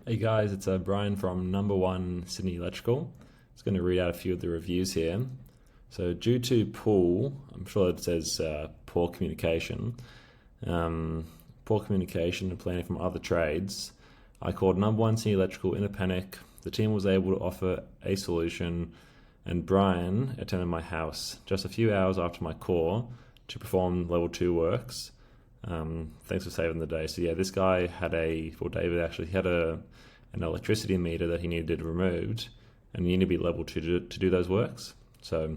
Hey guys, it's Brian from Number One Sydney Electrical. Just going to read out a few of the reviews here. So, due to I'm sure it says poor communication, poor communication and planning from other trades, I called Number One Sydney Electrical in a panic. The team was able to offer a solution, and Brian attended my house just a few hours after my call to perform level 2 works. Thanks for saving the day. So yeah, this guy had David actually had an electricity meter that he needed removed, and you need to be level 2 to do those works. So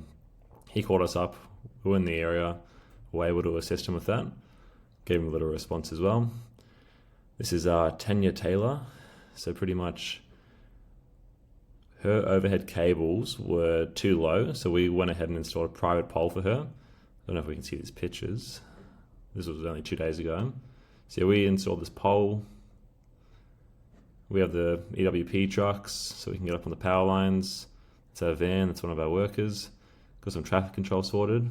he called us up. We were in the area. We were able to assist him with that. Gave him a little response as well. This is Tanya Taylor. So pretty much her overhead cables were too low, so we went ahead and installed a private pole for her. I don't know if we can see these pictures. This was only 2 days ago. So yeah, we installed this pole. We have the EWP trucks, so we can get up on the power lines. It's our van, that's one of our workers. Got some traffic control sorted.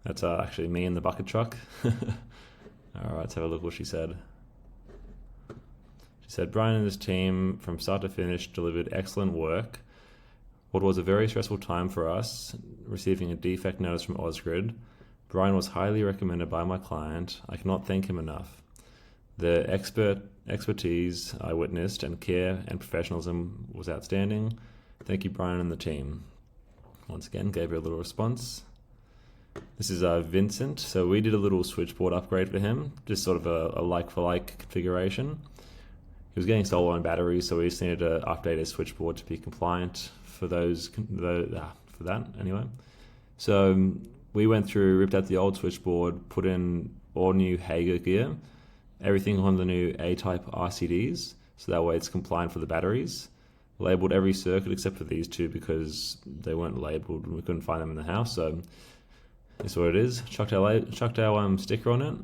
That's actually me in the bucket truck. Alright, let's have a look what she said. She said, Brian and his team, from start to finish, delivered excellent work. What was a very stressful time for us, receiving a defect notice from Ausgrid. Brian was highly recommended by my client. I cannot thank him enough. The expertise I witnessed and care and professionalism was outstanding. Thank you, Brian and the team. Once again, gave her a little response. This is Vincent. So we did a little switchboard upgrade for him, just sort of a like-for-like configuration. He was getting solar and batteries, so we just needed to update his switchboard to be compliant for that anyway. So we went through, ripped out the old switchboard, put in all new Hager gear, everything on the new A-type RCDs, so that way it's compliant for the batteries. Labeled every circuit except for these two because they weren't labeled and we couldn't find them in the house, so that's what it is. Chucked our sticker on it.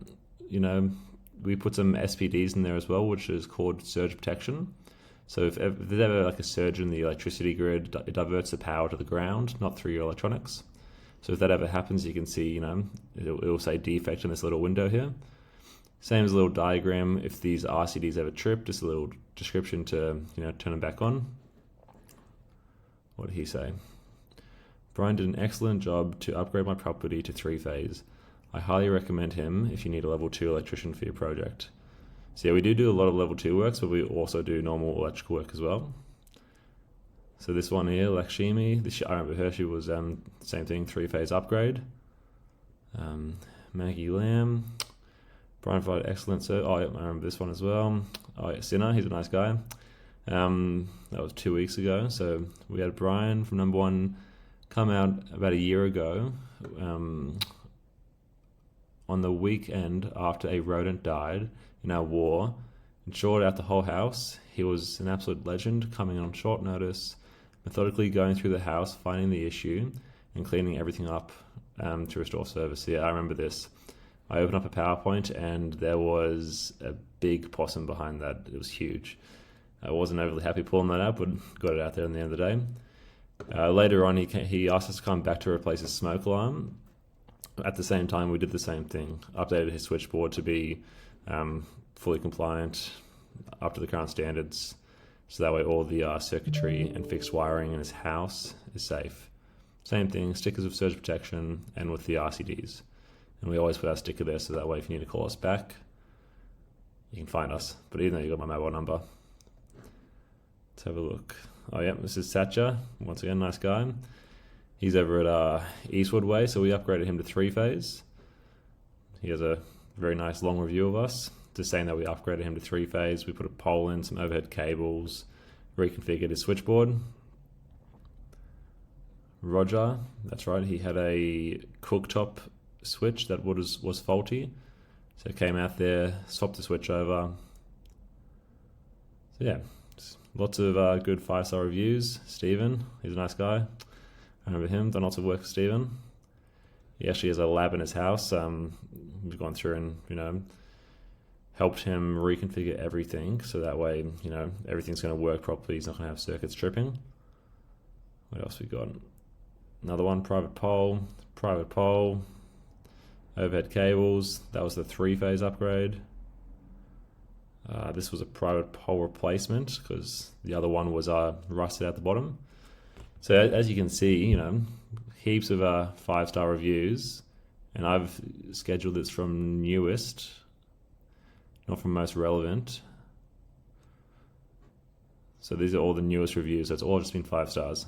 You know, we put some SPDs in there as well, which is called surge protection. So if there's ever like a surge in the electricity grid, it diverts the power to the ground, not through your electronics. So if that ever happens, you can see, it'll say defect in this little window here. Same as a little diagram. If these RCDs ever trip, just a little description to, turn them back on. What did he say? Brian did an excellent job to upgrade my property to 3-phase. I highly recommend him if you need a level 2 electrician for your project. So yeah, we do a lot of level 2 works, but we also do normal electrical work as well. So this one here, Lakshmi, I remember her, she was same thing, 3-phase upgrade. Maggie Lamb, Brian provided excellent service. Oh, yeah, I remember this one as well. Oh, yeah, Sinner, he's a nice guy. That was 2 weeks ago. So we had Brian from Number One come out about a year ago on the weekend after a rodent died in our war, insured out the whole house. He was an absolute legend, coming on short notice, methodically going through the house, finding the issue, and cleaning everything up to restore service. Yeah, I remember this. I opened up a PowerPoint and there was a big possum behind that. It was huge. I wasn't overly happy pulling that out, but got it out there in the end of the day. Later on, he asked us to come back to replace his smoke alarm. At the same time, we did the same thing. Updated his switchboard to be fully compliant, up to the current standards, so that way all the circuitry and fixed wiring in his house is safe. Same thing, stickers of surge protection and with the RCDs. And we always put our sticker there, so that way if you need to call us back, you can find us. But even though you got my mobile number. Let's have a look. Oh yeah, this is Satcha. Once again, nice guy. He's over at Eastwood Way, so we upgraded him to 3-phase. He has a very nice long review of us, just saying that we upgraded him to 3-phase. We put a pole in, some overhead cables, reconfigured his switchboard. Roger, that's right, he had a cooktop switch that was faulty. So came out there, swapped the switch over. So yeah, lots of good 5-star reviews. Stephen, he's a nice guy. I remember him, done lots of work with Stephen. He actually has a lab in his house. We've gone through and, helped him reconfigure everything. So that way, everything's going to work properly. He's not going to have circuits tripping. What else we got? Another one, private pole, overhead cables. That was the 3-phase upgrade. This was a private pole replacement because the other one was rusted at the bottom. So as you can see, heaps of 5-star reviews, and I've scheduled this from newest, not from most relevant. So these are all the newest reviews. So it's all just been 5 stars.